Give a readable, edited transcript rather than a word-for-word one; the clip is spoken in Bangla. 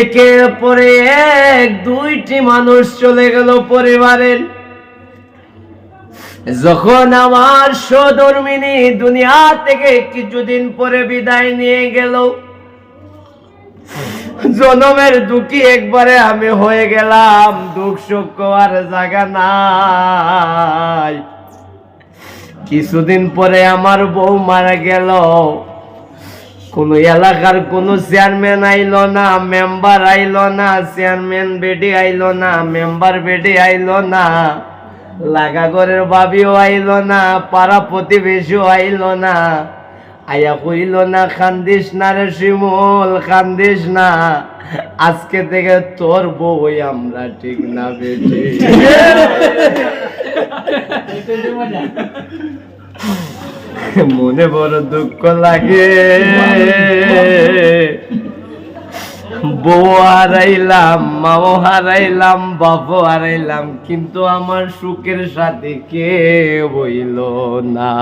একের পরে এক দুইটি মানুষ চলে গেল পরিবারের। যখন আমার সহধর্মিনী দুনিয়া থেকে কিছুদিন পরে বিদায় নিয়ে গেল, জনমের দুঃখী একবারে আমি হয়ে গেলাম, দুঃখ শোক আর জায়গা নাই। কিছুদিন পরে আমার বউ মারা গেল। কোন এলাকার কোন চেয়ারম্যান আইলো না, মেম্বার আইলো না, চেয়ারম্যান বেডি আইলো না, মেম্বার বেডি আইলো না, লাগা ঘরের বাবিও আইলো না, পাড়া প্রতিবেশীও আইলো না। আয়া কইল না, কান্দিস না রে শিমুল, কান্দিস না, আজকে থেকে তোর বউই আমরা, ঠিক না বেটি? মনে বড় দুঃখ লাগে, বউ হারাইলাম, মাও হারাইলাম, বাপও হারাইলাম, কিন্তু আমার সুখের সাথে কে হইল না।